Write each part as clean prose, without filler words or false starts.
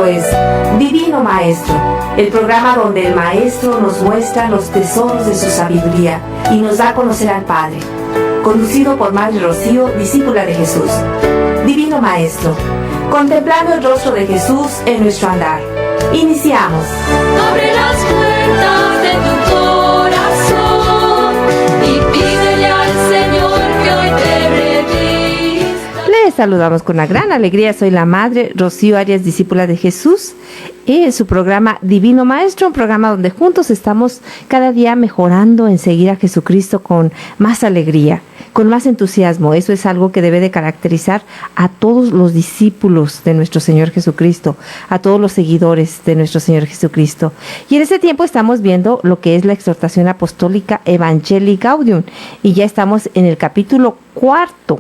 Es Divino Maestro, el programa donde el Maestro nos muestra los tesoros de su sabiduría y nos da a conocer al Padre. Conducido por Madre Rocío, discípula de Jesús. Divino Maestro, contemplando el rostro de Jesús en nuestro andar. Iniciamos. Abre las puertas de tu corazón y pídele al Señor que hoy te revista. Les saludamos con una gran alegría. Soy la Madre Rocío Arias, discípula de Jesús, en su programa Divino Maestro, un programa donde juntos estamos cada día mejorando en seguir a Jesucristo con más alegría, con más entusiasmo. Eso es algo que debe de caracterizar a todos los discípulos de nuestro Señor Jesucristo, a todos los seguidores de nuestro Señor Jesucristo. Y en este tiempo estamos viendo lo que es la exhortación apostólica Evangelii Gaudium, y ya estamos en el capítulo cuarto,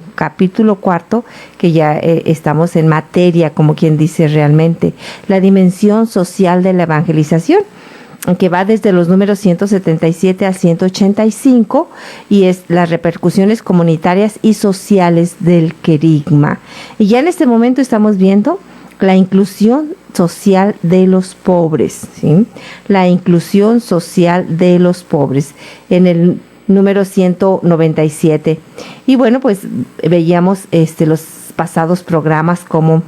que ya estamos en materia, como quien dice realmente, la dimensión social de la evangelización, que va desde los números 177 a 185, y es las repercusiones comunitarias y sociales del querigma. Y ya en este momento estamos viendo la inclusión social de los pobres, ¿sí? La inclusión social de los pobres, en el número 197. Y bueno, pues veíamos los pasados programas como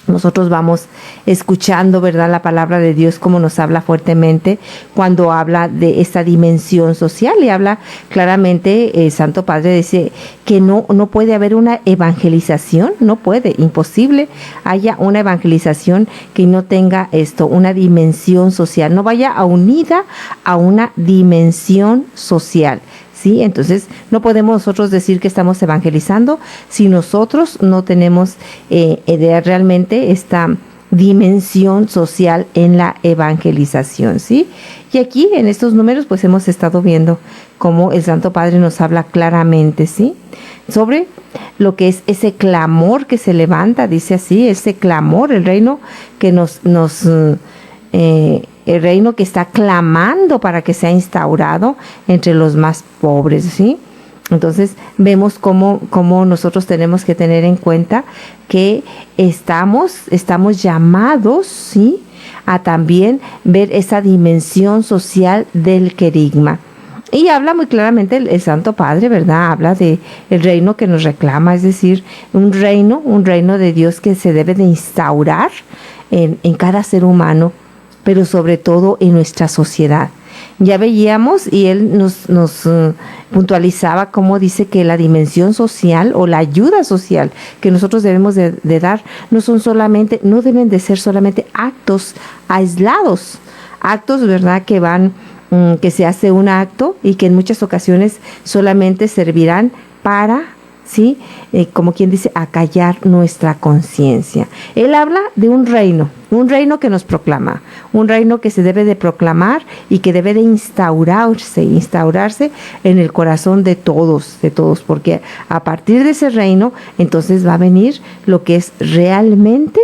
nosotros vamos escuchando, ¿verdad?, la palabra de Dios, como nos habla fuertemente cuando habla de esta dimensión social, y habla claramente, el Santo Padre dice que no puede haber una evangelización, no puede, imposible haya una evangelización que no tenga una dimensión social, no vaya unida a una dimensión social. ¿Sí? Entonces, no podemos nosotros decir que estamos evangelizando si nosotros no tenemos realmente esta dimensión social en la evangelización, ¿sí? Y aquí, en estos números, pues hemos estado viendo cómo el Santo Padre nos habla claramente, ¿sí?, sobre lo que es ese clamor que se levanta, dice así, ese clamor, el reino que el reino que está clamando para que sea instaurado entre los más pobres, ¿sí? Entonces vemos cómo nosotros tenemos que tener en cuenta que estamos llamados, ¿sí?, a también ver esa dimensión social del querigma. Y habla muy claramente el Santo Padre, ¿verdad? Habla de el reino que nos reclama, es decir, un reino de Dios que se debe de instaurar en cada ser humano, pero sobre todo en nuestra sociedad. Ya veíamos, y él nos puntualizaba cómo dice que la dimensión social o la ayuda social que nosotros debemos de dar no deben de ser solamente actos aislados, actos, ¿verdad?, que se hace un acto y que en muchas ocasiones solamente servirán para, ¿sí?, como quien dice, acallar nuestra conciencia. Él habla de un reino que nos proclama, un reino que se debe de proclamar y que debe de instaurarse en el corazón de todos, porque a partir de ese reino, entonces va a venir lo que es realmente,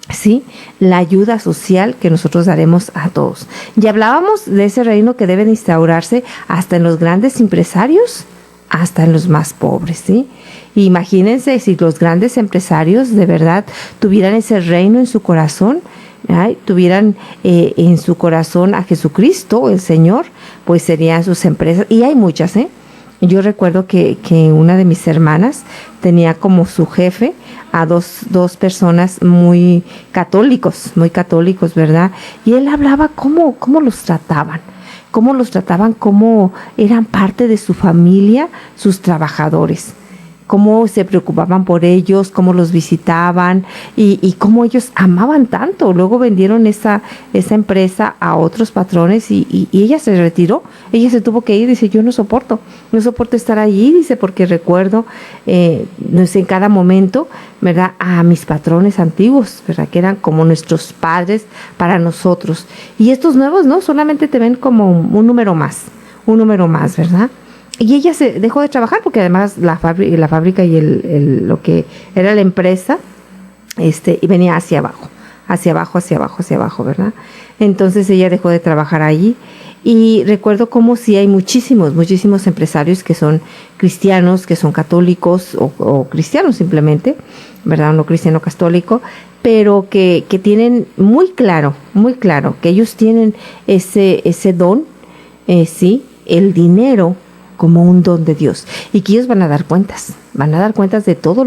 sí, la ayuda social que nosotros daremos a todos. Ya hablábamos de ese reino que debe de instaurarse hasta en los grandes empresarios, hasta en los más pobres, ¿sí? Imagínense si los grandes empresarios de verdad tuvieran ese reino en su corazón, ¿ay?, tuvieran en su corazón a Jesucristo, el Señor, pues serían sus empresas, y hay muchas, ¿eh? Yo recuerdo que una de mis hermanas tenía como su jefe a dos personas muy católicos, ¿verdad? Y él hablaba cómo los trataban, cómo eran parte de su familia, sus trabajadores, cómo se preocupaban por ellos, cómo los visitaban y cómo ellos amaban tanto. Luego vendieron esa empresa a otros patrones y ella se retiró, ella se tuvo que ir, dice, yo no soporto estar allí, dice, porque recuerdo, no sé, en cada momento, ¿verdad?, a mis patrones antiguos, ¿verdad?, que eran como nuestros padres para nosotros. Y estos nuevos, ¿no?, solamente te ven como un número más, ¿verdad? Y ella se dejó de trabajar porque además la fábrica y lo que era la empresa, y venía hacia abajo, ¿verdad? Entonces ella dejó de trabajar allí. Y recuerdo como sí hay muchísimos empresarios que son cristianos, que son católicos o cristianos simplemente, ¿verdad? No cristiano católico, pero que tienen muy claro, que ellos tienen ese don, sí, el dinero como un don de Dios, y que ellos van a dar cuentas de todo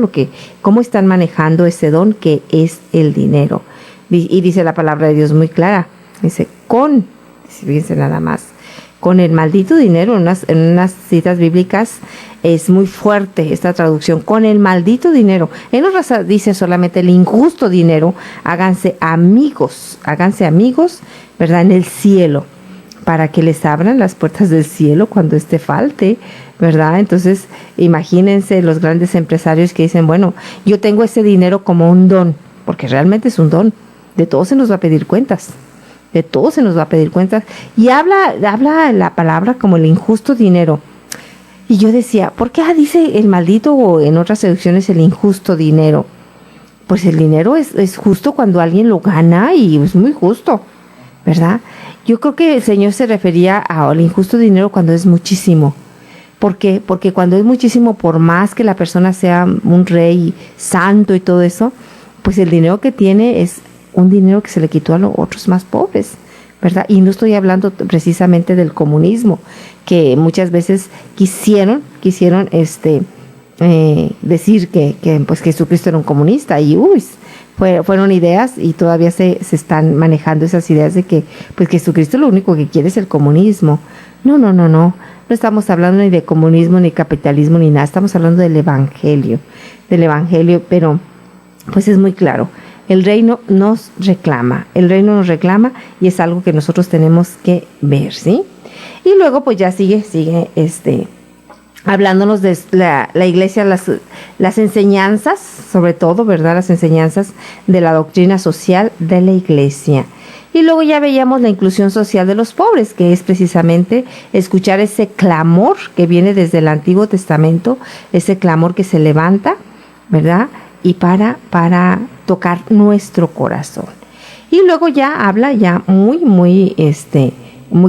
cómo están manejando ese don que es el dinero. Y dice la palabra de Dios muy clara, dice, fíjense nada más, con el maldito dinero, en unas citas bíblicas es muy fuerte esta traducción, con el maldito dinero. En otras dice solamente el injusto dinero, háganse amigos, ¿verdad? En el cielo, para que les abran las puertas del cielo cuando éste falte, ¿verdad? Entonces, imagínense los grandes empresarios que dicen, bueno, yo tengo ese dinero como un don, porque realmente es un don, de todo se nos va a pedir cuentas. Y habla la palabra como el injusto dinero. Y yo decía, ¿por qué dice el maldito o en otras traducciones el injusto dinero? Pues el dinero es justo cuando alguien lo gana y es muy justo, ¿verdad? Yo creo que el Señor se refería al injusto dinero cuando es muchísimo. ¿Por qué? Porque cuando es muchísimo, por más que la persona sea un rey santo y todo eso, pues el dinero que tiene es un dinero que se le quitó a los otros más pobres, ¿verdad? Y no estoy hablando precisamente del comunismo, que muchas veces quisieron decir que pues Jesucristo era un comunista, y fueron ideas, y todavía se están manejando esas ideas de que pues Jesucristo lo único que quiere es el comunismo. No estamos hablando ni de comunismo, ni capitalismo, ni nada, estamos hablando del evangelio, pero pues es muy claro. El reino nos reclama, y es algo que nosotros tenemos que ver, ¿sí? Y luego pues ya sigue hablándonos de la iglesia, las enseñanzas, sobre todo, ¿verdad? Las enseñanzas de la doctrina social de la iglesia. Y luego ya veíamos la inclusión social de los pobres, que es precisamente escuchar ese clamor que viene desde el Antiguo Testamento, ese clamor que se levanta, ¿verdad? Y para tocar nuestro corazón. Y luego ya habla muy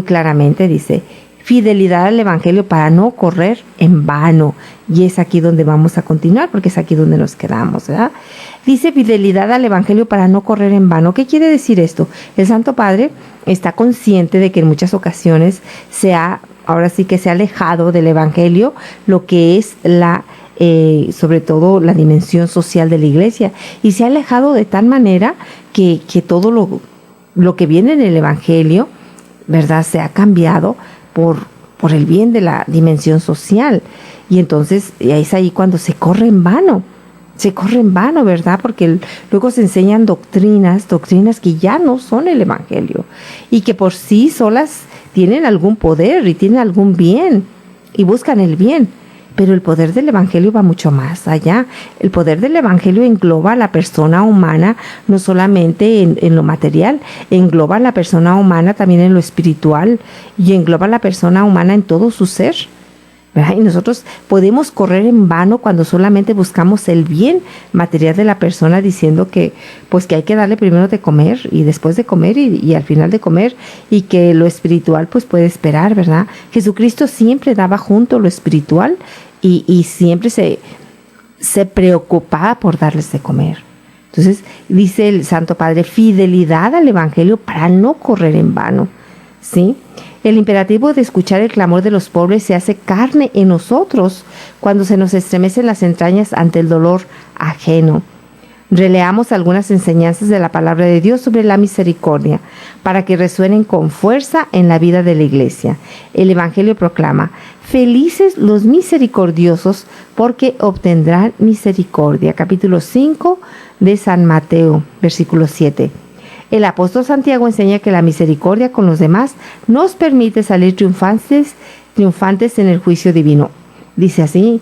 claramente, dice, fidelidad al evangelio para no correr en vano. Y es aquí donde vamos a continuar, porque es aquí donde nos quedamos, ¿verdad? Dice fidelidad al evangelio para no correr en vano. ¿Qué quiere decir esto? El Santo Padre está consciente de que en muchas ocasiones ahora sí que se ha alejado del evangelio lo que es sobre todo la dimensión social de la iglesia, y se ha alejado de tal manera que todo lo que viene en el evangelio, ¿verdad?, se ha cambiado por el bien de la dimensión social, y entonces es ahí cuando se corre en vano, ¿verdad? Porque luego se enseñan doctrinas que ya no son el evangelio, y que por sí solas tienen algún poder y tienen algún bien, y buscan el bien. Pero el poder del evangelio va mucho más allá. El poder del evangelio engloba a la persona humana, no solamente en lo material, engloba a la persona humana también en lo espiritual, y engloba a la persona humana en todo su ser, ¿verdad? Y nosotros podemos correr en vano cuando solamente buscamos el bien material de la persona, diciendo que hay que darle primero de comer, y después de comer, y al final de comer, y que lo espiritual pues puede esperar, ¿verdad? Jesucristo siempre daba junto lo espiritual, y siempre se preocupaba por darles de comer. Entonces dice el Santo Padre, fidelidad al evangelio para no correr en vano, ¿sí? El imperativo de escuchar el clamor de los pobres se hace carne en nosotros cuando se nos estremecen las entrañas ante el dolor ajeno. Releamos algunas enseñanzas de la palabra de Dios sobre la misericordia para que resuenen con fuerza en la vida de la iglesia. El evangelio proclama: felices los misericordiosos, porque obtendrán misericordia. Capítulo 5 de San Mateo, versículo 7. El apóstol Santiago enseña que la misericordia con los demás nos permite salir triunfantes en el juicio divino. Dice así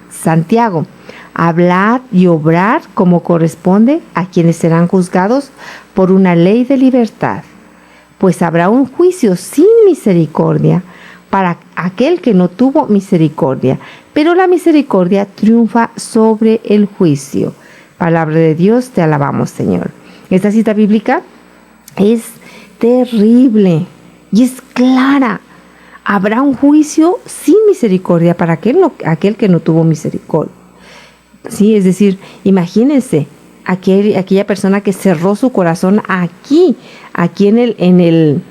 Santiago: hablad y obrar como corresponde a quienes serán juzgados por una ley de libertad, pues habrá un juicio sin misericordia para aquel que no tuvo misericordia, pero la misericordia triunfa sobre el juicio. Palabra de Dios, te alabamos, Señor. Esta cita bíblica es terrible y es clara. Habrá un juicio sin misericordia para aquel que no tuvo misericordia. Sí, es decir, imagínense aquella persona que cerró su corazón aquí en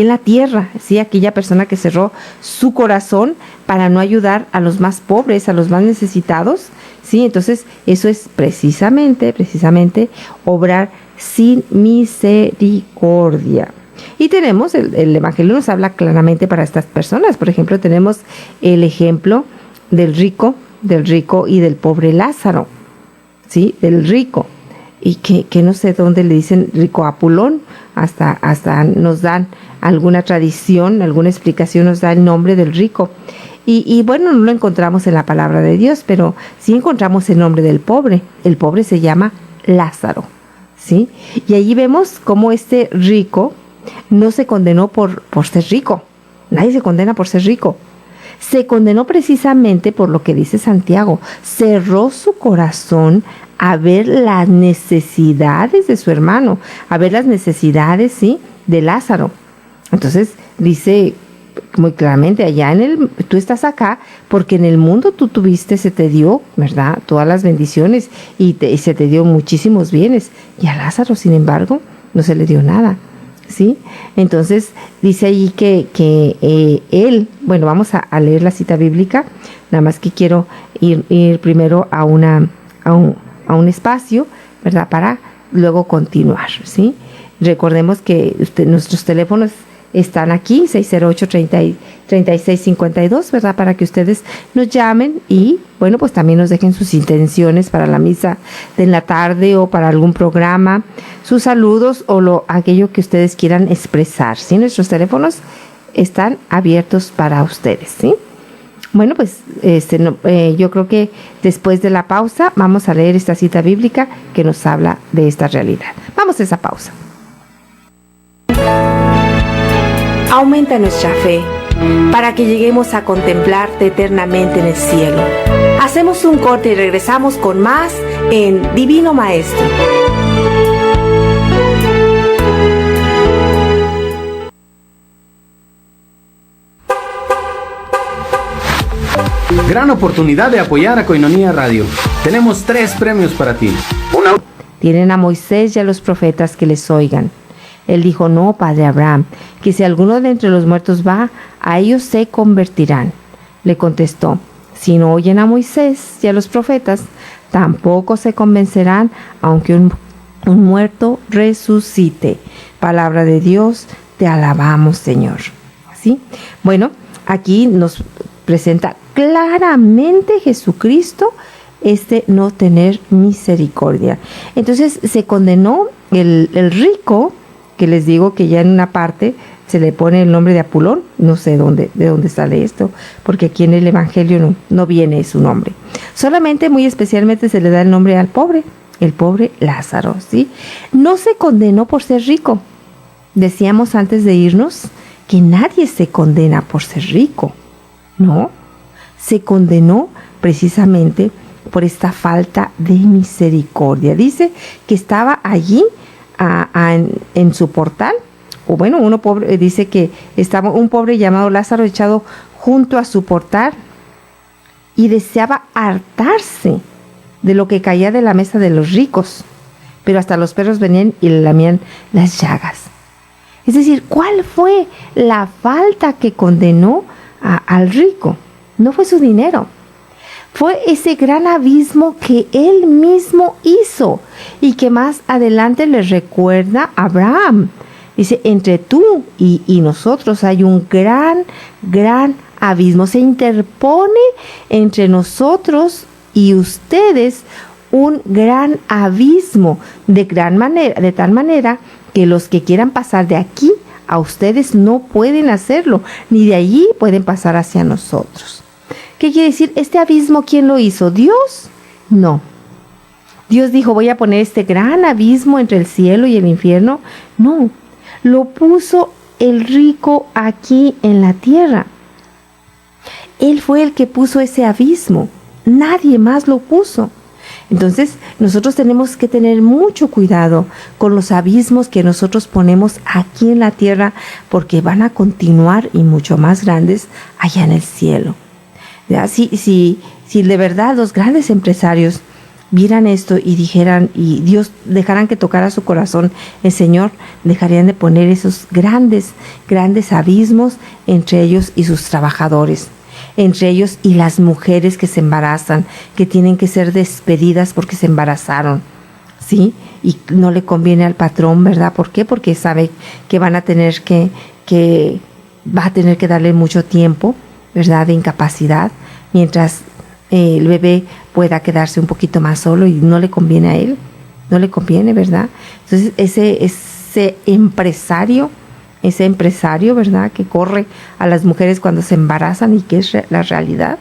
la tierra, ¿sí? Aquella persona que cerró su corazón para no ayudar a los más pobres, a los más necesitados, ¿sí? Entonces, eso es precisamente obrar sin misericordia. Y tenemos, el Evangelio nos habla claramente para estas personas. Por ejemplo, tenemos el ejemplo del rico y del pobre Lázaro, ¿sí? Del rico. Y que no sé dónde le dicen rico Apulón, hasta nos dan alguna tradición, alguna explicación nos da el nombre del rico. Y bueno, no lo encontramos en la palabra de Dios, pero sí encontramos el nombre del pobre. El pobre se llama Lázaro, ¿sí? Y allí vemos cómo este rico no se condenó por ser rico. Nadie se condena por ser rico. Se condenó precisamente por lo que dice Santiago. Cerró su corazón a ver las necesidades de su hermano, a ver las necesidades, ¿sí?, de Lázaro. Entonces dice muy claramente, tú estás acá porque en el mundo tú tuviste, se te dio, ¿verdad?, todas las bendiciones y se te dio muchísimos bienes. Y a Lázaro, sin embargo, no se le dio nada, ¿sí? Entonces dice allí que él, bueno, vamos a leer la cita bíblica, nada más que quiero ir primero a un espacio, ¿verdad?, para luego continuar, ¿sí? Recordemos que nuestros teléfonos están aquí, 608-3652, ¿verdad?, para que ustedes nos llamen y, bueno, pues también nos dejen sus intenciones para la misa de la tarde o para algún programa, sus saludos o aquello que ustedes quieran expresar, ¿sí? Nuestros teléfonos están abiertos para ustedes, ¿sí? Bueno, pues yo creo que después de la pausa vamos a leer esta cita bíblica que nos habla de esta realidad. Vamos a esa pausa. Aumenta nuestra fe para que lleguemos a contemplarte eternamente en el cielo. Hacemos un corte y regresamos con más en Divino Maestro. Gran oportunidad de apoyar a Koinonia Radio. Tenemos 3 premios para ti. Tienen a Moisés y a los profetas que les oigan. Él dijo, no, padre Abraham, que si alguno de entre los muertos va, a ellos se convertirán. Le contestó, si no oyen a Moisés y a los profetas, tampoco se convencerán, aunque un muerto resucite. Palabra de Dios, te alabamos, Señor. ¿Sí? Bueno, aquí nos presenta claramente Jesucristo no tener misericordia. Entonces se condenó el rico, que les digo que ya en una parte se le pone el nombre de Apulón, no sé de dónde sale esto, porque aquí en el Evangelio no viene su nombre. Solamente, muy especialmente, se le da el nombre al pobre, el pobre Lázaro, ¿sí? No se condenó por ser rico. Decíamos antes de irnos que nadie se condena por ser rico, ¿no? Se condenó precisamente por esta falta de misericordia. Dice que estaba allí en su portal, o bueno, uno pobre, dice que estaba un pobre llamado Lázaro echado junto a su portal y deseaba hartarse de lo que caía de la mesa de los ricos, pero hasta los perros venían y le lamían las llagas. Es decir, ¿cuál fue la falta que condenó al rico? No fue su dinero. Fue ese gran abismo que él mismo hizo y que más adelante le recuerda a Abraham. Dice, entre tú y nosotros hay un gran abismo. Se interpone entre nosotros y ustedes un gran abismo de tal manera que los que quieran pasar de aquí a ustedes no pueden hacerlo, ni de allí pueden pasar hacia nosotros. ¿Qué quiere decir? ¿Este abismo quién lo hizo? ¿Dios? No. Dios dijo, voy a poner este gran abismo entre el cielo y el infierno. No, lo puso el rico aquí en la tierra. Él fue el que puso ese abismo. Nadie más lo puso. Entonces, nosotros tenemos que tener mucho cuidado con los abismos que nosotros ponemos aquí en la tierra, porque van a continuar y mucho más grandes allá en el cielo. ¿Ya? Si de verdad los grandes empresarios vieran esto y dijeran, y Dios dejaran que tocara su corazón el Señor, dejarían de poner esos grandes, grandes abismos entre ellos y sus trabajadores, entre ellos y las mujeres que se embarazan, que tienen que ser despedidas porque se embarazaron, ¿sí? Y no le conviene al patrón, ¿verdad? ¿Por qué? Porque sabe que van a tener va a tener que darle mucho tiempo, ¿verdad? De incapacidad, mientras el bebé pueda quedarse un poquito más solo, y no le conviene a él, no le conviene, ¿verdad? Entonces ese empresario, ¿verdad? Que corre a las mujeres cuando se embarazan y que es la realidad,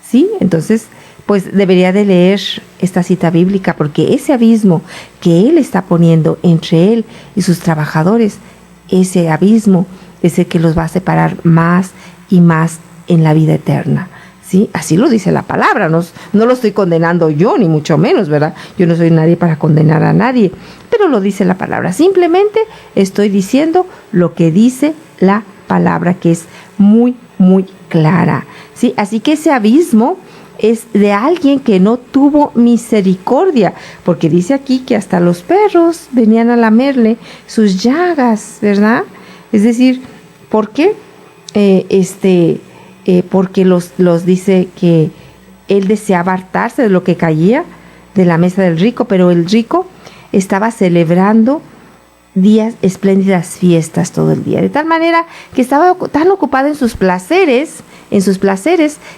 ¿sí? Entonces, pues debería de leer esta cita bíblica, porque ese abismo que él está poniendo entre él y sus trabajadores, ese abismo es el que los va a separar más y más en la vida eterna, ¿sí? Así lo dice la palabra, no lo estoy condenando yo, ni mucho menos, ¿verdad? Yo no soy nadie para condenar a nadie, pero lo dice la palabra. Simplemente estoy diciendo lo que dice la palabra, que es muy, muy clara, ¿sí? Así que ese abismo es de alguien que no tuvo misericordia, porque dice aquí que hasta los perros venían a lamerle sus llagas, ¿verdad? Es decir, ¿por qué? Porque los dice que él deseaba hartarse de lo que caía de la mesa del rico, pero el rico estaba celebrando días, espléndidas fiestas todo el día, de tal manera que estaba tan ocupado en sus placeres,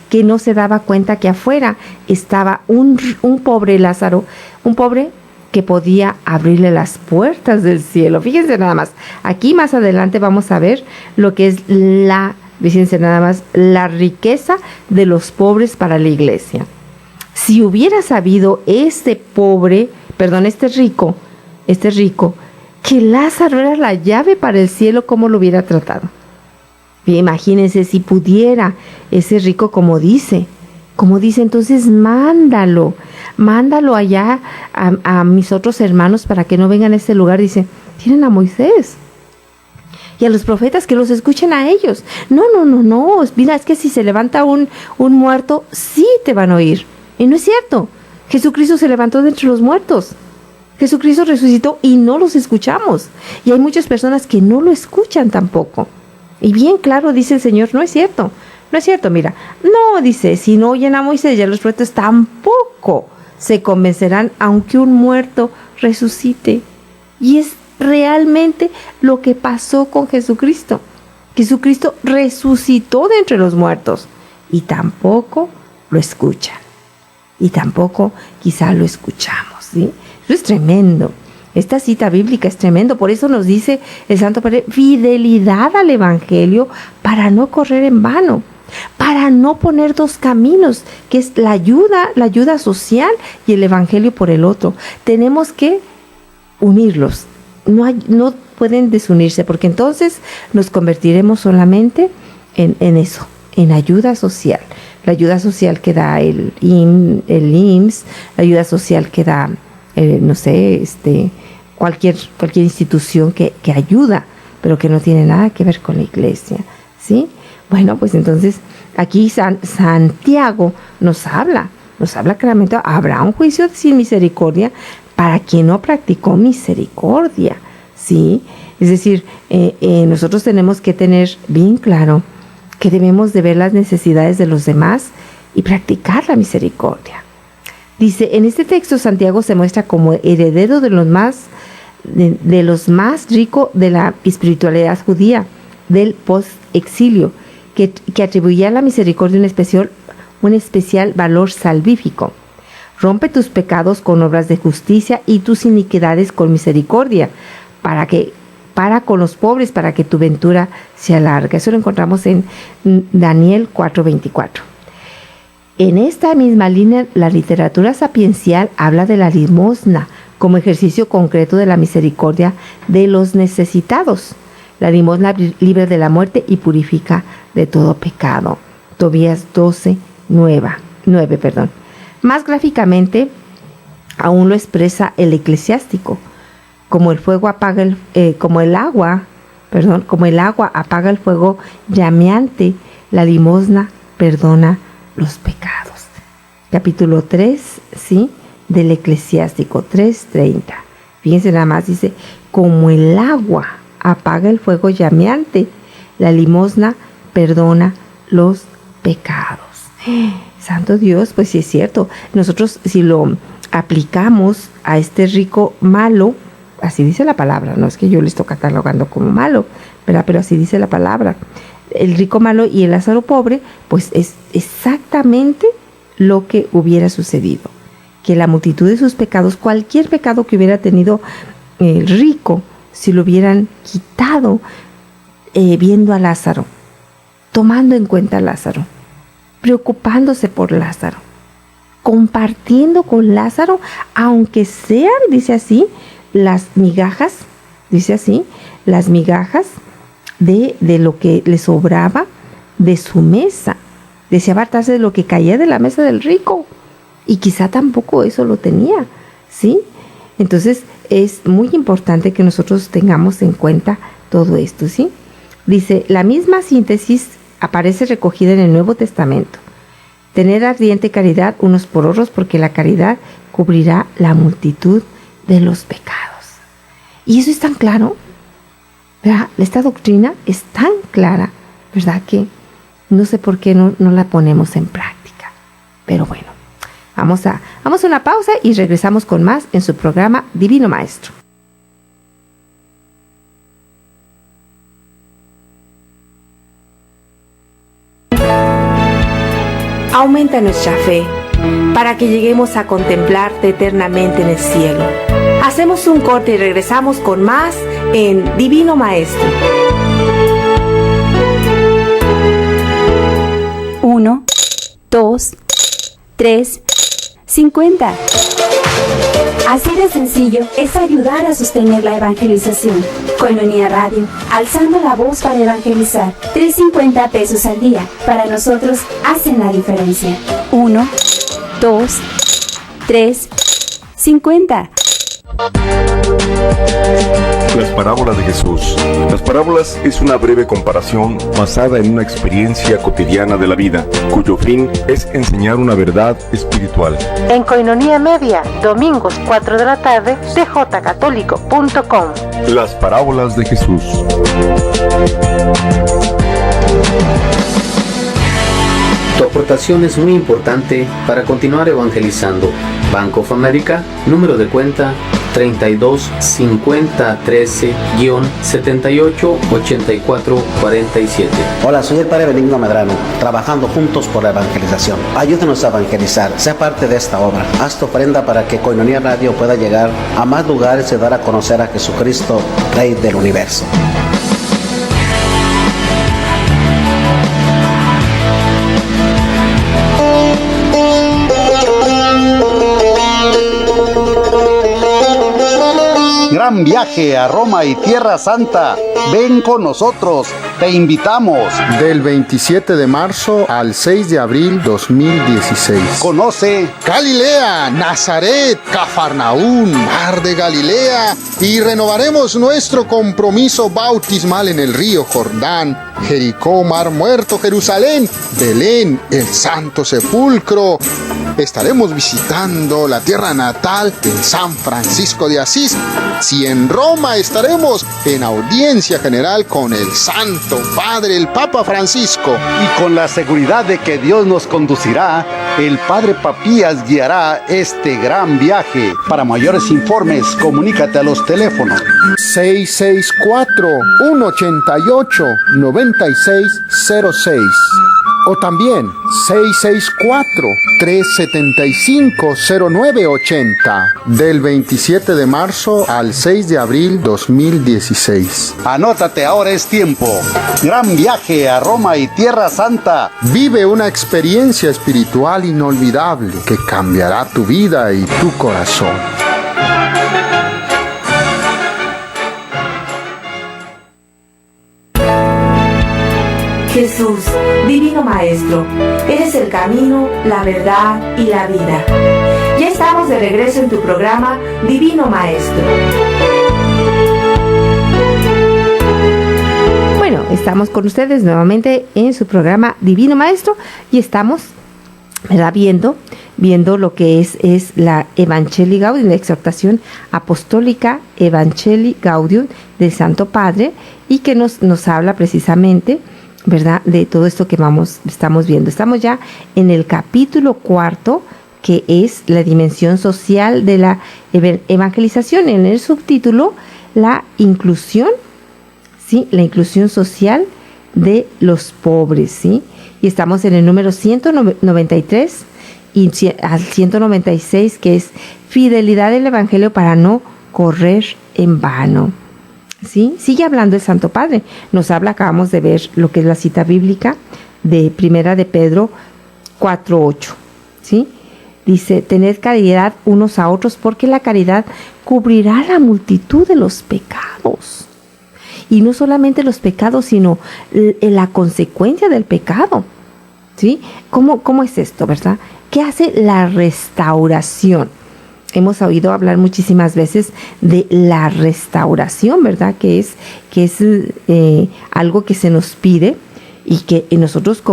que no se daba cuenta que afuera estaba un pobre Lázaro, un pobre que podía abrirle las puertas del cielo. Fíjense nada más, aquí más adelante vamos a ver lo que es fíjense nada más, la riqueza de los pobres para la iglesia. Si hubiera sabido este rico, que Lázaro era la llave para el cielo, ¿cómo lo hubiera tratado? Imagínense si pudiera ese rico, como dice, entonces mándalo allá a mis otros hermanos para que no vengan a este lugar. Dice, tienen a Moisés y a los profetas, que los escuchen a ellos. No, mira, es que si se levanta un muerto, sí te van a oír. Y no es cierto. Jesucristo se levantó de entre los muertos. Jesucristo resucitó y no los escuchamos. Y hay muchas personas que no lo escuchan tampoco. Y bien claro dice el Señor, no es cierto, mira. No, dice, si no oyen a Moisés y a los profetas, tampoco se convencerán aunque un muerto resucite. Y es realmente lo que pasó con Jesucristo. Jesucristo resucitó de entre los muertos y tampoco lo escuchan. Y tampoco quizá lo escuchamos, ¿sí? Eso es tremendo. Esta cita bíblica es tremendo. Por eso nos dice el Santo Padre, fidelidad al Evangelio para no correr en vano, para no poner dos caminos, que es la ayuda social y el Evangelio por el otro. Tenemos que unirlos. No pueden desunirse, porque entonces nos convertiremos solamente en eso, en ayuda social. La ayuda social que da el IMSS, la ayuda social que da, cualquier institución que ayuda, pero que no tiene nada que ver con la iglesia, ¿sí? Bueno, pues entonces aquí Santiago nos habla claramente, habrá un juicio sin misericordia para quien no practicó misericordia, ¿sí? Es decir, nosotros tenemos que tener bien claro que debemos de ver las necesidades de los demás y practicar la misericordia. Dice, en este texto Santiago se muestra como heredero de los más ricos de la espiritualidad judía, del post-exilio, que atribuía a la misericordia un especial valor salvífico. Rompe tus pecados con obras de justicia y tus iniquidades con misericordia, para con los pobres, para que tu ventura se alargue. Eso lo encontramos en Daniel 4:24. En esta misma línea, la literatura sapiencial habla de la limosna como ejercicio concreto de la misericordia de los necesitados. La limosna libre de la muerte y purifica de todo pecado. Tobías 12:9. Más gráficamente, aún lo expresa el eclesiástico. Como el agua apaga el fuego llameante, la limosna perdona los pecados. Capítulo 3, ¿sí? del Eclesiástico 3:30. Fíjense nada más, dice, como el agua apaga el fuego llameante, la limosna perdona los pecados. Santo Dios, pues sí es cierto. Nosotros si lo aplicamos a este rico malo, así dice la palabra, no es que yo le estoy catalogando como malo, ¿verdad? Pero así dice la palabra. El rico malo y el Lázaro pobre, pues es exactamente lo que hubiera sucedido. Que la multitud de sus pecados, cualquier pecado que hubiera tenido el rico, si lo hubieran quitado, viendo a Lázaro, tomando en cuenta a Lázaro, preocupándose por Lázaro, compartiendo con Lázaro, aunque sean, dice así, las migajas, dice así, las migajas de lo que le sobraba de su mesa. Decía apartarse de lo que caía de la mesa del rico. Y quizá tampoco eso lo tenía, ¿sí? Entonces es muy importante que nosotros tengamos en cuenta todo esto, ¿sí? Dice, la misma síntesis aparece recogida en el Nuevo Testamento. Tener ardiente caridad unos por otros, porque la caridad cubrirá la multitud de los pecados. Y eso es tan claro, ¿verdad? Esta doctrina es tan clara, ¿verdad? Que no sé por qué no la ponemos en práctica. Pero bueno, vamos a una pausa y regresamos con más en su programa Divino Maestro. Aumenta nuestra fe para que lleguemos a contemplarte eternamente en el cielo. Hacemos un corte y regresamos con más en Divino Maestro. 1, 2, 3, 50. Así de sencillo es ayudar a sostener la evangelización. Koinonia Radio, alzando la voz para evangelizar. 3.50 pesos al día. Para nosotros hacen la diferencia. 1, 2, 3, 50. Las parábolas de Jesús. Las parábolas es una breve comparación basada en una experiencia cotidiana de la vida, cuyo fin es enseñar una verdad espiritual. En Koinonia Media, domingos 4 de la tarde, djcatólico.com. Las parábolas de Jesús. Tu aportación es muy importante para continuar evangelizando. Bank of America, número de cuenta 32 50 13-78 84 47. Hola, soy el Padre Benigno Medrano, trabajando juntos por la evangelización. Ayúdenos a evangelizar, sea parte de esta obra. Haz tu ofrenda para que Koinonia Radio pueda llegar a más lugares y dar a conocer a Jesucristo, Rey del Universo. Gran viaje a Roma y Tierra Santa. Ven con nosotros, te invitamos. Del 27 de marzo al 6 de abril 2016. Conoce Galilea, Nazaret, Cafarnaún, Mar de Galilea, y renovaremos nuestro compromiso bautismal en el río Jordán, Jericó, Mar Muerto, Jerusalén, Belén, el Santo Sepulcro. Estaremos visitando la tierra natal de San Francisco de Asís. Si en Roma, estaremos en audiencia general con el Santo Padre, el Papa Francisco. y con la seguridad de que Dios nos conducirá, el Padre Papías guiará este gran viaje. Para mayores informes, comunícate a los teléfonos 664-188-9606 o también 664-375-0980 del 27 de marzo al 6 de abril 2016. Anótate, ahora es tiempo. Gran viaje a Roma y Tierra Santa. Vive una experiencia espiritual inolvidable que cambiará tu vida y tu corazón. Jesús, Divino Maestro, eres el camino, la verdad y la vida. Ya estamos de regreso en tu programa Divino Maestro. Bueno, estamos con ustedes nuevamente en su programa Divino Maestro y estamos ¿verdad? Viendo lo que es la Evangelii Gaudium, la exhortación apostólica Evangelii Gaudium del Santo Padre, y que nos habla precisamente, ¿verdad?, de todo esto que estamos viendo. Estamos ya en el capítulo 4, que es la dimensión social de la evangelización. En el subtítulo, la inclusión, ¿sí?, la inclusión social de los pobres, ¿sí? Y estamos en el número 193 y al 196, que es fidelidad del Evangelio para no correr en vano. ¿Sí? Sigue hablando el Santo Padre. Nos habla, acabamos de ver lo que es la cita bíblica de Primera de Pedro 4:8. ¿Sí? Dice, tened caridad unos a otros, porque la caridad cubrirá la multitud de los pecados. Y no solamente los pecados, sino la consecuencia del pecado. ¿Sí? ¿Cómo es esto, verdad? ¿Qué hace la restauración? Hemos oído hablar muchísimas veces de la restauración, ¿verdad? Que es algo que se nos pide y que nosotros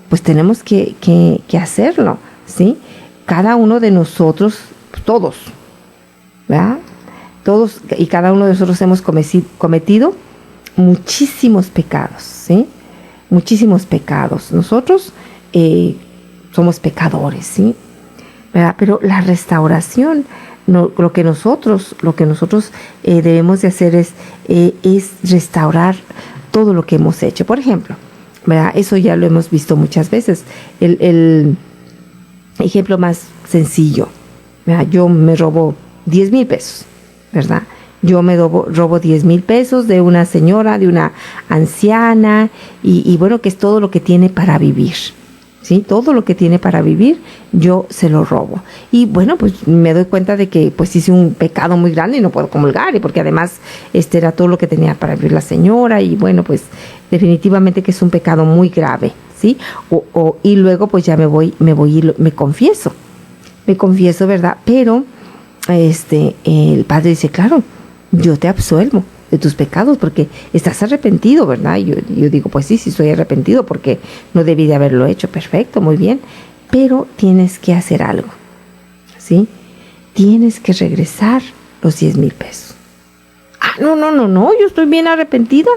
pues tenemos que hacerlo, ¿sí? Cada uno de nosotros, todos, ¿verdad? Todos y cada uno de nosotros hemos cometido muchísimos pecados, ¿sí? Muchísimos pecados. Nosotros somos pecadores, ¿sí? ¿Verdad? Pero la restauración, lo que nosotros debemos de hacer es restaurar todo lo que hemos hecho. Por ejemplo, ¿verdad? Eso ya lo hemos visto muchas veces. El ejemplo más sencillo, ¿verdad? Yo me robo 10,000 pesos, ¿verdad? Yo me robo 10,000 pesos de una señora, de una anciana, y bueno, que es todo lo que tiene para vivir. ¿Sí? Todo lo que tiene para vivir, yo se lo robo. Y bueno, pues me doy cuenta de que pues hice un pecado muy grande y no puedo comulgar, y porque además era todo lo que tenía para vivir la señora, y bueno, pues definitivamente que es un pecado muy grave, ¿sí? Y luego pues ya me voy y me confieso, ¿verdad? Pero el Padre dice, claro, yo te absuelvo de tus pecados porque estás arrepentido, ¿verdad? Y yo digo, pues sí, estoy arrepentido porque no debí de haberlo hecho. Perfecto, muy bien, pero tienes que hacer algo, ¿sí? Tienes que regresar los 10,000 pesos. No, yo estoy bien arrepentida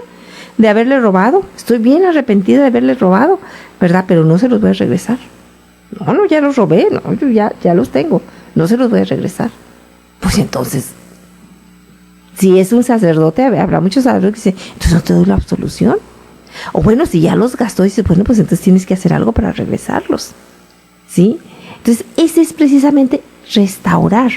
de haberle robado, ¿verdad? Pero no se los voy a regresar. No, ya los robé, no, yo ya los tengo, no se los voy a regresar. Pues entonces, si es un sacerdote, habrá muchos sacerdotes que dicen, entonces no te doy la absolución. O bueno, si ya los gastó, dices, bueno, pues entonces tienes que hacer algo para regresarlos, ¿sí? Entonces, ese es precisamente restaurar.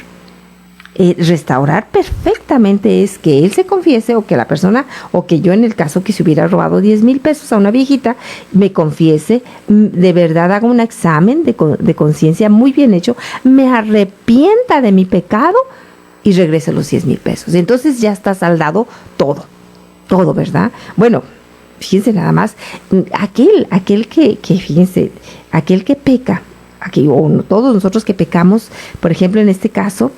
Restaurar perfectamente es que él se confiese, o que la persona, o que yo, en el caso que se hubiera robado 10,000 pesos a una viejita, me confiese, de verdad haga un examen de conciencia muy bien hecho, me arrepienta de mi pecado y regrese los 10,000 pesos. Y entonces ya está saldado todo, ¿verdad? Bueno, fíjense nada más, aquel que peca, o todos nosotros que pecamos, por ejemplo, en este caso,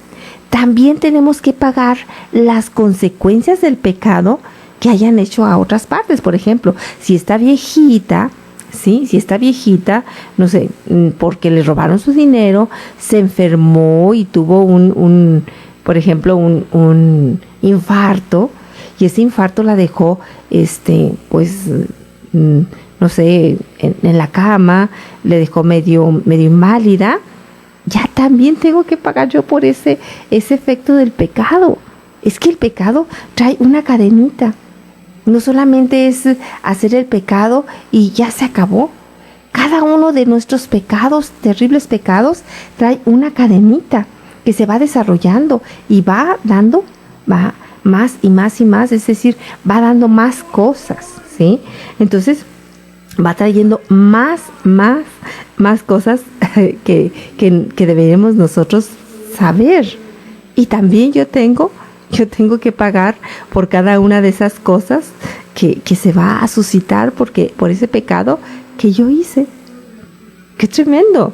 también tenemos que pagar las consecuencias del pecado que hayan hecho a otras partes. Por ejemplo, si esta viejita, ¿sí? Si esta viejita, no sé, porque le robaron su dinero, se enfermó y tuvo por ejemplo, un infarto, y ese infarto la dejó, pues, no sé, en la cama, le dejó medio inválida, ya también tengo que pagar yo por ese efecto del pecado. Es que el pecado trae una cadenita. No solamente es hacer el pecado y ya se acabó. Cada uno de nuestros pecados, terribles pecados, trae una cadenita que se va desarrollando y va más y más y más, es decir, va dando más cosas, ¿sí? Entonces, va trayendo más cosas que deberemos nosotros saber. Y también yo tengo que pagar por cada una de esas cosas que se va a suscitar por ese pecado que yo hice. ¡Qué tremendo!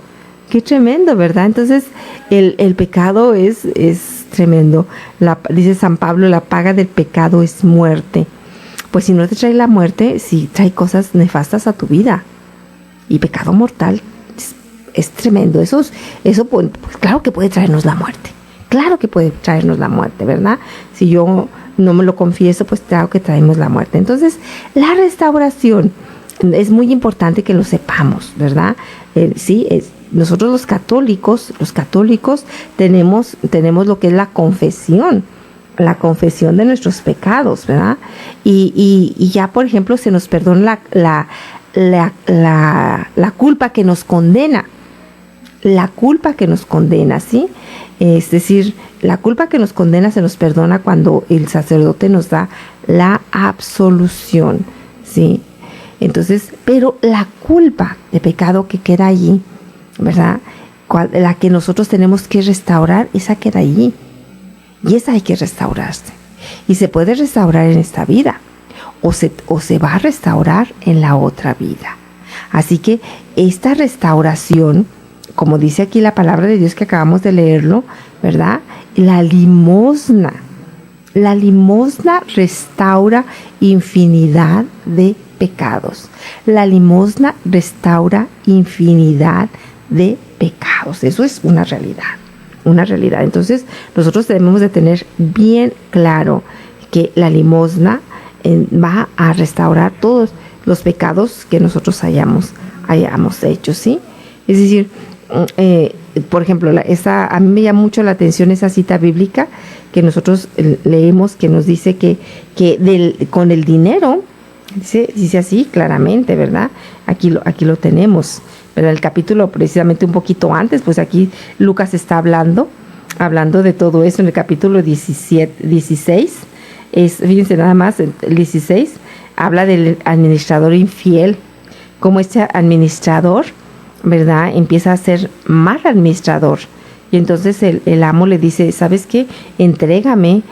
¡Qué tremendo!, ¿verdad? Entonces, el pecado es tremendo. Dice San Pablo, la paga del pecado es muerte. Pues si no te trae la muerte, sí trae cosas nefastas a tu vida. Y pecado mortal es tremendo. Eso pues, claro que puede traernos la muerte. Claro que puede traernos la muerte, ¿verdad? Si yo no me lo confieso, pues claro que traemos la muerte. Entonces, la restauración es muy importante que lo sepamos, ¿verdad? Nosotros los católicos tenemos lo que es la confesión de nuestros pecados, ¿verdad? Y ya, por ejemplo, se nos perdona la culpa que nos condena. La culpa que nos condena, ¿sí? Es decir, la culpa que nos condena se nos perdona cuando el sacerdote nos da la absolución, ¿sí? Entonces, pero la culpa de pecado que queda allí, ¿verdad? La que nosotros tenemos que restaurar, esa queda allí. Y esa hay que restaurarse. Y se puede restaurar en esta vida, o se va a restaurar en la otra vida. Así que esta restauración, como dice aquí la palabra de Dios que acabamos de leerlo, ¿verdad? La limosna restaura infinidad de pecados. La limosna restaura infinidad de pecados. Eso es una realidad. Entonces, nosotros debemos de tener bien claro que la limosna va a restaurar todos los pecados que nosotros hayamos hecho, ¿sí? Es decir, por ejemplo, a mí me llama mucho la atención esa cita bíblica que nosotros leemos, que nos dice que con el dinero, dice así claramente, ¿verdad? Aquí lo tenemos, ¿verdad? El capítulo precisamente un poquito antes, pues aquí Lucas está hablando de todo eso en el capítulo 16, fíjense nada más, el 16, habla del administrador infiel, como este administrador, ¿verdad? Empieza a ser mal administrador. Y entonces el amo le dice, ¿sabes qué? Entrégame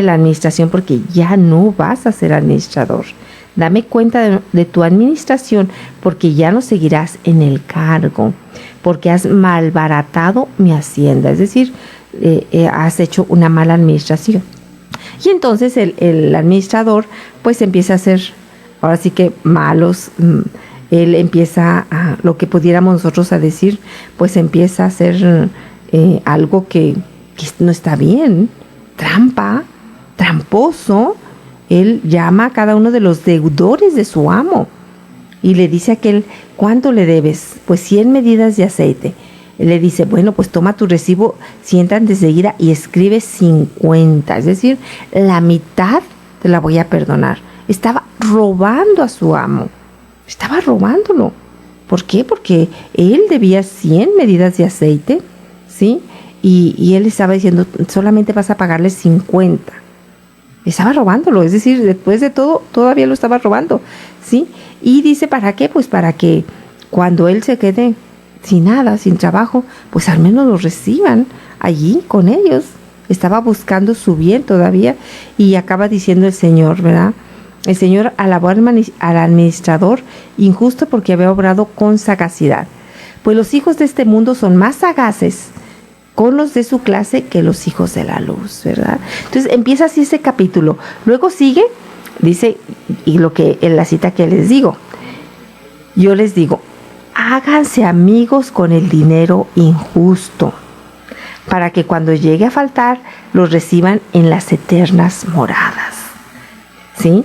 la administración porque ya no vas a ser administrador. Dame cuenta de tu administración porque ya no seguirás en el cargo, porque has malbaratado mi hacienda. Es decir, has hecho una mala administración. Y entonces el administrador pues empieza a hacer, ahora sí que malos, él empieza a, lo que pudiéramos nosotros a decir, pues empieza a hacer algo que no está bien, tramposo. Él llama a cada uno de los deudores de su amo y le dice a aquel, ¿cuánto le debes? Pues 100 medidas de aceite. Él le dice, bueno, pues toma tu recibo, siéntate enseguida y escribe 50. Es decir, la mitad te la voy a perdonar. Estaba robando a su amo. Estaba robándolo. ¿Por qué? Porque él debía 100 medidas de aceite, ¿sí? Y él estaba diciendo, solamente vas a pagarle 50. Estaba robándolo, es decir, después de todo, todavía lo estaba robando, ¿sí? Y dice, ¿para qué? Pues para que cuando él se quede sin nada, sin trabajo, pues al menos lo reciban allí con ellos. Estaba buscando su bien todavía y acaba diciendo el Señor, ¿verdad? El Señor alabó al administrador injusto porque había obrado con sagacidad. Pues los hijos de este mundo son más sagaces con los de su clase que los hijos de la luz, ¿verdad? Entonces empieza así ese capítulo. Luego sigue, dice, y lo que en la cita que les digo, yo les digo, háganse amigos con el dinero injusto, para que cuando llegue a faltar, los reciban en las eternas moradas, ¿sí?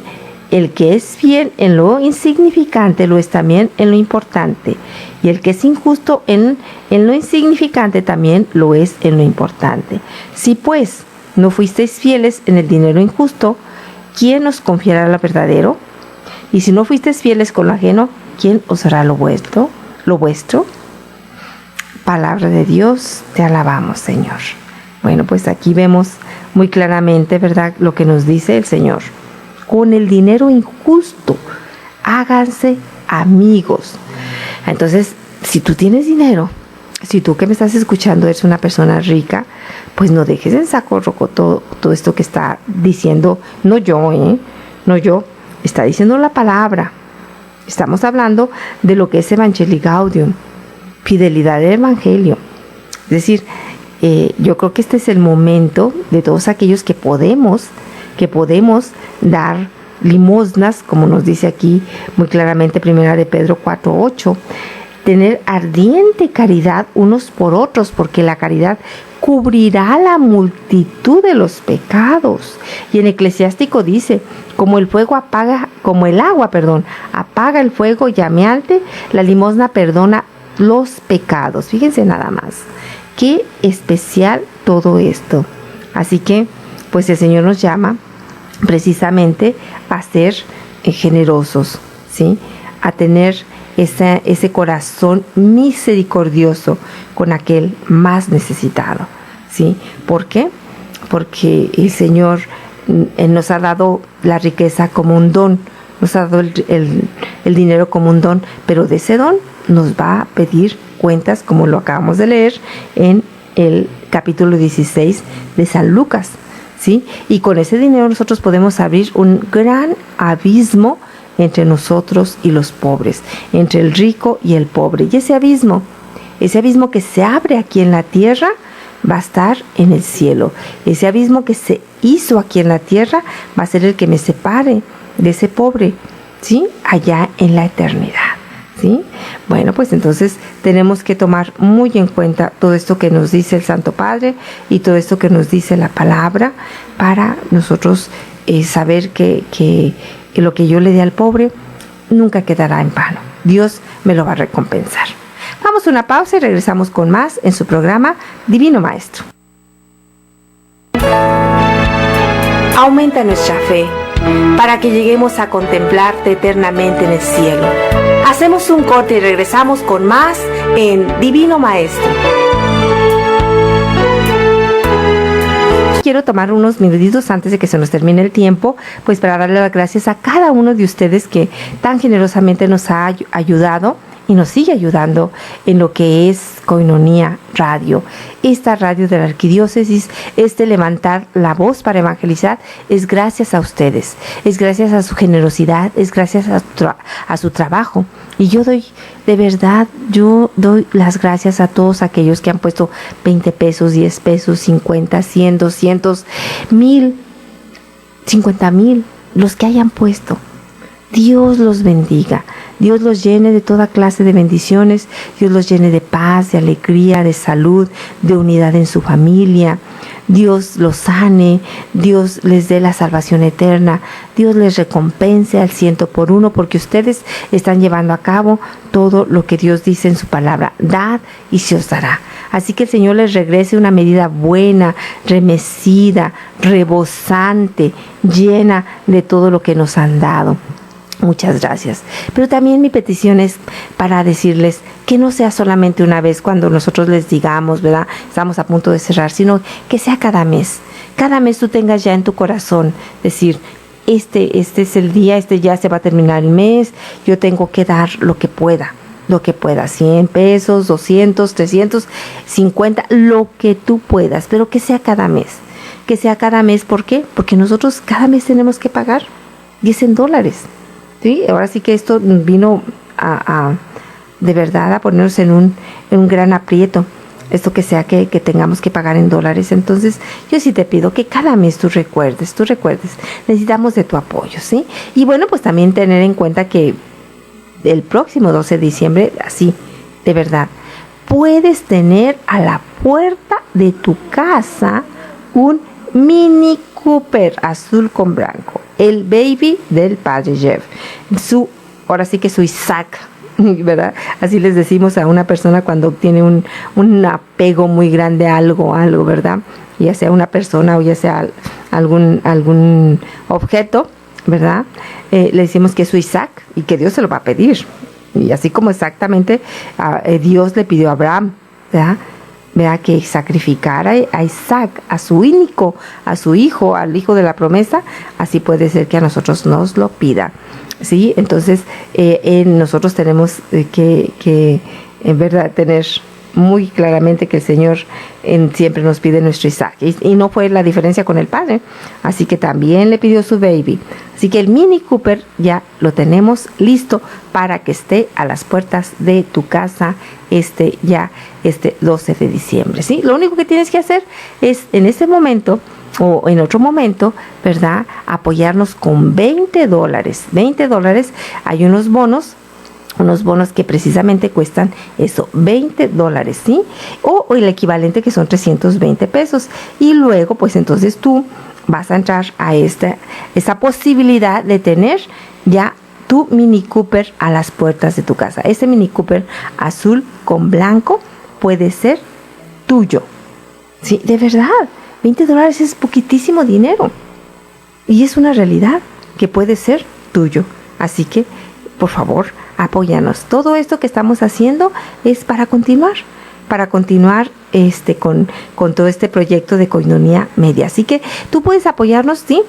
El que es fiel en lo insignificante lo es también en lo importante. Y el que es injusto en lo insignificante también lo es en lo importante. Si pues no fuisteis fieles en el dinero injusto, ¿quién os confiará lo verdadero? Y si no fuisteis fieles con lo ajeno, ¿quién os hará lo vuestro? Palabra de Dios, te alabamos, Señor. Bueno, pues aquí vemos muy claramente, ¿verdad?, lo que nos dice el Señor. Con el dinero injusto, háganse amigos. Entonces, si tú tienes dinero, si tú que me estás escuchando eres una persona rica, pues no dejes en saco roto todo esto que está diciendo, no yo, está diciendo la palabra. Estamos hablando de lo que es Evangelii Gaudium, fidelidad al Evangelio. Es decir, yo creo que este es el momento de todos aquellos que podemos dar limosnas, como nos dice aquí muy claramente 1 de Pedro 4:8. tener ardiente caridad unos por otros, porque la caridad cubrirá la multitud de los pecados. Y en Eclesiástico dice, como el agua, apaga el fuego llameante, la limosna perdona los pecados. Fíjense nada más, qué especial todo esto. Así que, pues el Señor nos llama precisamente a ser generosos, ¿sí? A tener ese corazón misericordioso con aquel más necesitado, ¿sí? ¿Por qué? Porque el Señor nos ha dado la riqueza como un don, nos ha dado el dinero como un don, pero de ese don nos va a pedir cuentas, como lo acabamos de leer en el capítulo 16 de San Lucas, ¿sí? Y con ese dinero nosotros podemos abrir un gran abismo entre nosotros y los pobres, entre el rico y el pobre. Y ese abismo que se abre aquí en la tierra, va a estar en el cielo. Ese abismo que se hizo aquí en la tierra va a ser el que me separe de ese pobre, ¿sí? Allá en la eternidad, ¿sí? Bueno, pues entonces tenemos que tomar muy en cuenta todo esto que nos dice el Santo Padre y todo esto que nos dice la palabra, para nosotros saber que lo que yo le dé al pobre nunca quedará en vano. Dios me lo va a recompensar. Vamos a una pausa y regresamos con más en su programa Divino Maestro. Aumenta nuestra fe para que lleguemos a contemplarte eternamente en el cielo. Hacemos un corte y regresamos con más en Divino Maestro. Quiero tomar unos minutitos antes de que se nos termine el tiempo, pues para darle las gracias a cada uno de ustedes que tan generosamente nos ha ayudado y nos sigue ayudando en lo que es Koinonia Radio. Esta radio de la Arquidiócesis, levantar la voz para evangelizar, es gracias a ustedes, es gracias a su generosidad, es gracias a su trabajo. Y yo doy las gracias a todos aquellos que han puesto 20 pesos, 10 pesos, 50, 100, 200, 1000, 50,000, los que hayan puesto. Dios los bendiga, Dios los llene de toda clase de bendiciones, Dios los llene de paz, de alegría, de salud, de unidad en su familia, Dios los sane, Dios les dé la salvación eterna, Dios les recompense al 100%, porque ustedes están llevando a cabo todo lo que Dios dice en su palabra: dad y se os dará. Así que el Señor les regrese una medida buena, remecida, rebosante, llena de todo lo que nos han dado. Muchas gracias. Pero también mi petición es para decirles que no sea solamente una vez cuando nosotros les digamos, ¿verdad? Estamos a punto de cerrar, sino que sea cada mes. Cada mes tú tengas ya en tu corazón decir: este es el día, ya se va a terminar el mes, yo tengo que dar lo que pueda, 100 pesos, 200, 300, 50, lo que tú puedas, pero que sea cada mes. Que sea cada mes, ¿por qué? Porque nosotros cada mes tenemos que pagar, y es en dólares. ¿Sí? Ahora sí que esto vino de verdad a ponernos en un gran aprieto. Esto que sea que tengamos que pagar en dólares. Entonces yo sí te pido que cada mes tú recuerdes. Necesitamos de tu apoyo, ¿sí? Y bueno, pues también tener en cuenta que el próximo 12 de diciembre, así, de verdad, puedes tener a la puerta de tu casa un Mini Cooper azul con blanco, el baby del padre Jeff, ahora sí que su Isaac, ¿verdad? Así les decimos a una persona cuando tiene un apego muy grande a algo, ¿verdad? Ya sea una persona o ya sea algún objeto, ¿verdad? Le decimos que es su Isaac y que Dios se lo va a pedir. Y así como exactamente Dios le pidió a Abraham, ¿verdad? Vea que sacrificara a Isaac, a su hijo, al hijo de la promesa, así puede ser que a nosotros nos lo pida, ¿sí? Entonces nosotros tenemos que en verdad tener muy claramente que el Señor siempre nos pide nuestro Isaac, y no fue la diferencia con el Padre, así que también le pidió su baby. Así que el Mini Cooper ya lo tenemos listo para que esté a las puertas de tu casa este 12 de diciembre, ¿sí? Lo único que tienes que hacer es en ese momento o en otro momento, ¿verdad?, apoyarnos con $20. $20, hay unos bonos unos bonos que precisamente cuestan eso, $20, ¿sí? O el equivalente que son 320 pesos. Y luego, pues entonces tú vas a entrar a esta posibilidad de tener ya tu Mini Cooper a las puertas de tu casa. Este Mini Cooper azul con blanco puede ser tuyo. Sí, de verdad, $20 es poquitísimo dinero. Y es una realidad que puede ser tuyo. Así que, por favor, apóyanos. Todo esto que estamos haciendo es para continuar con todo este proyecto de Koinonia Media. Así que tú puedes apoyarnos, sí,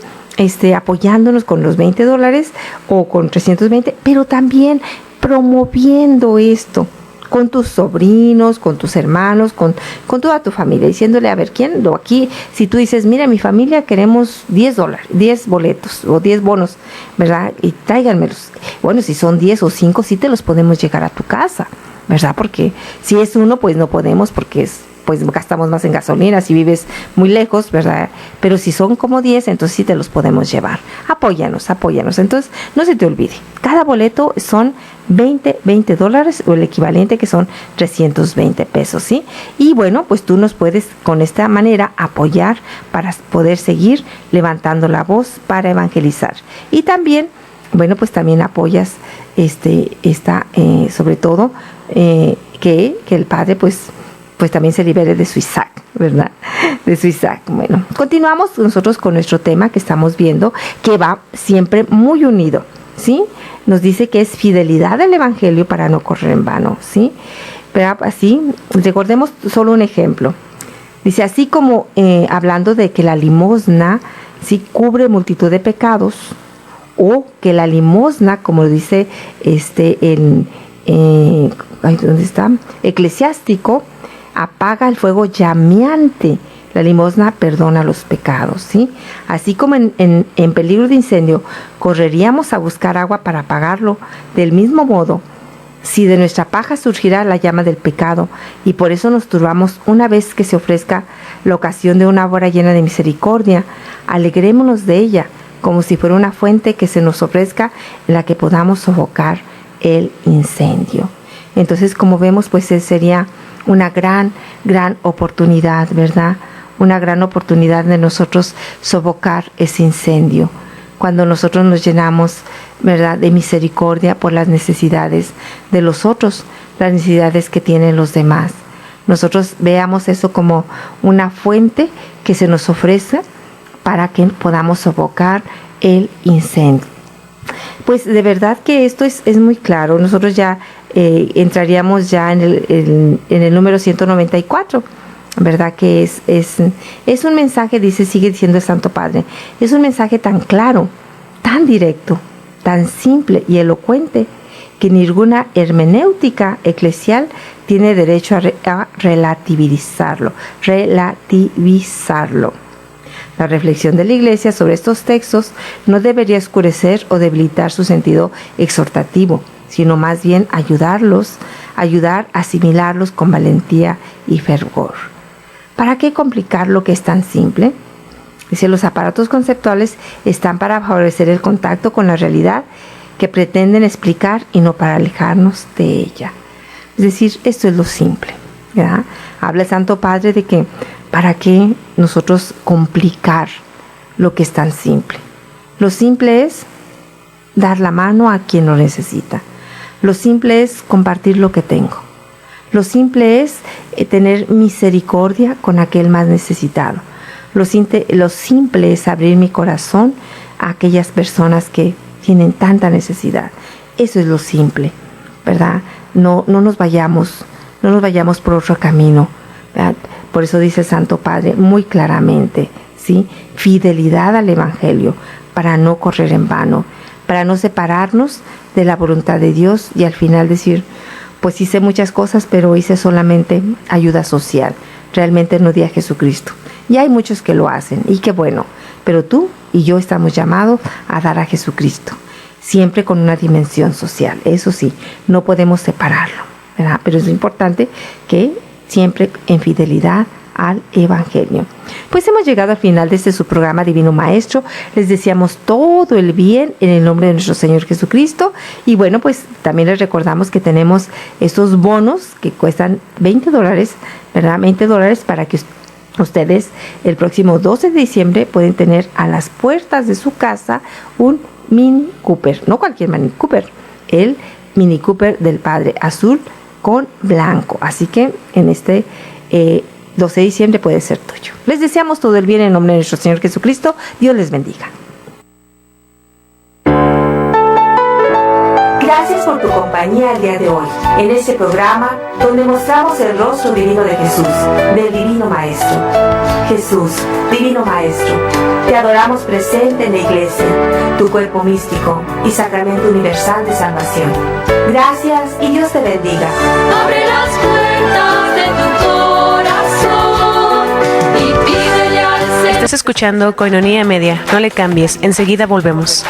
apoyándonos con los $20 o con 320, pero también promoviendo esto con tus sobrinos, con tus hermanos, con toda tu familia, diciéndole, a ver, ¿quién? Aquí, si tú dices, mira, mi familia queremos $10, 10 boletos o 10 bonos, ¿verdad? Y tráiganmelos. Bueno, si son 10 o 5, sí te los podemos llegar a tu casa, ¿verdad? Porque si es uno, pues no podemos, porque pues gastamos más en gasolina si vives muy lejos, ¿verdad? Pero si son como 10, entonces sí te los podemos llevar. Apóyanos. Entonces, no se te olvide, cada boleto son $20 o el equivalente que son 320 pesos, ¿sí? Y bueno, pues tú nos puedes con esta manera apoyar para poder seguir levantando la voz para evangelizar. Y también, bueno, pues también apoyas sobre todo que el Padre pues también se libere de su Isaac, ¿verdad? De su Isaac. Bueno, continuamos nosotros con nuestro tema que estamos viendo, que va siempre muy unido, ¿sí? Nos dice que es fidelidad al Evangelio para no correr en vano, ¿sí? Pero así, recordemos solo un ejemplo. Dice, así como hablando de que la limosna sí cubre multitud de pecados, o que la limosna, como dice ¿dónde está? Eclesiástico, apaga el fuego llameante. La limosna perdona los pecados, ¿sí? Así como en peligro de incendio correríamos a buscar agua para apagarlo, del mismo modo, si de nuestra paja surgirá la llama del pecado, y por eso nos turbamos una vez que se ofrezca la ocasión de una hora llena de misericordia, alegrémonos de ella, como si fuera una fuente que se nos ofrezca en la que podamos sofocar el incendio. Entonces, como vemos, pues sería una gran oportunidad, ¿verdad? Una gran oportunidad de nosotros sofocar ese incendio. Cuando nosotros nos llenamos, ¿verdad?, de misericordia por las necesidades de los otros, las necesidades que tienen los demás. Nosotros veamos eso como una fuente que se nos ofrece para que podamos sofocar el incendio. Pues de verdad que esto es muy claro. Nosotros ya entraríamos ya en el número 194, ¿verdad? Que es un mensaje, sigue diciendo el Santo Padre, es un mensaje tan claro, tan directo, tan simple y elocuente, que ninguna hermenéutica eclesial tiene derecho a relativizarlo. La reflexión de la Iglesia sobre estos textos no debería oscurecer o debilitar su sentido exhortativo, sino más bien ayudar a asimilarlos con valentía y fervor. ¿Para qué complicar lo que es tan simple? Dice, los aparatos conceptuales están para favorecer el contacto con la realidad que pretenden explicar y no para alejarnos de ella. Es decir, esto es lo simple, ¿verdad? Habla el Santo Padre de que ¿para qué nosotros complicar lo que es tan simple? Lo simple es dar la mano a quien lo necesita. Lo simple es compartir lo que tengo. Lo simple es tener misericordia con aquel más necesitado. Lo simple es abrir mi corazón a aquellas personas que tienen tanta necesidad. Eso es lo simple, ¿verdad? No nos vayamos por otro camino, ¿verdad? Por eso dice el Santo Padre muy claramente, ¿sí? Fidelidad al Evangelio para no correr en vano, para no separarnos de la voluntad de Dios y al final decir, pues hice muchas cosas, pero hice solamente ayuda social. Realmente no di a Jesucristo. Y hay muchos que lo hacen, y qué bueno. Pero tú y yo estamos llamados a dar a Jesucristo, siempre con una dimensión social. Eso sí, no podemos separarlo, ¿verdad? Pero es importante que siempre en fidelidad al Evangelio. Pues hemos llegado al final de este su programa Divino Maestro. Les deseamos todo el bien en el nombre de nuestro Señor Jesucristo. Y bueno, pues también les recordamos que tenemos estos bonos que cuestan $20, ¿verdad? $20 para que ustedes el próximo 12 de diciembre pueden tener a las puertas de su casa un Mini Cooper, no cualquier Mini Cooper, el Mini Cooper del Padre azul con blanco. Así que en este 12 de diciembre puede ser tuyo. Les deseamos todo el bien en nombre de nuestro Señor Jesucristo. Dios les bendiga. Gracias por tu compañía el día de hoy, en este programa donde mostramos el rostro divino de Jesús, del Divino Maestro. Jesús, Divino Maestro, te adoramos presente en la Iglesia, tu cuerpo místico y sacramento universal de salvación. Gracias y Dios te bendiga. Abre las puertas de tu corazón y pídele al Señor. Estás escuchando Koinonia Media. No le cambies, enseguida volvemos.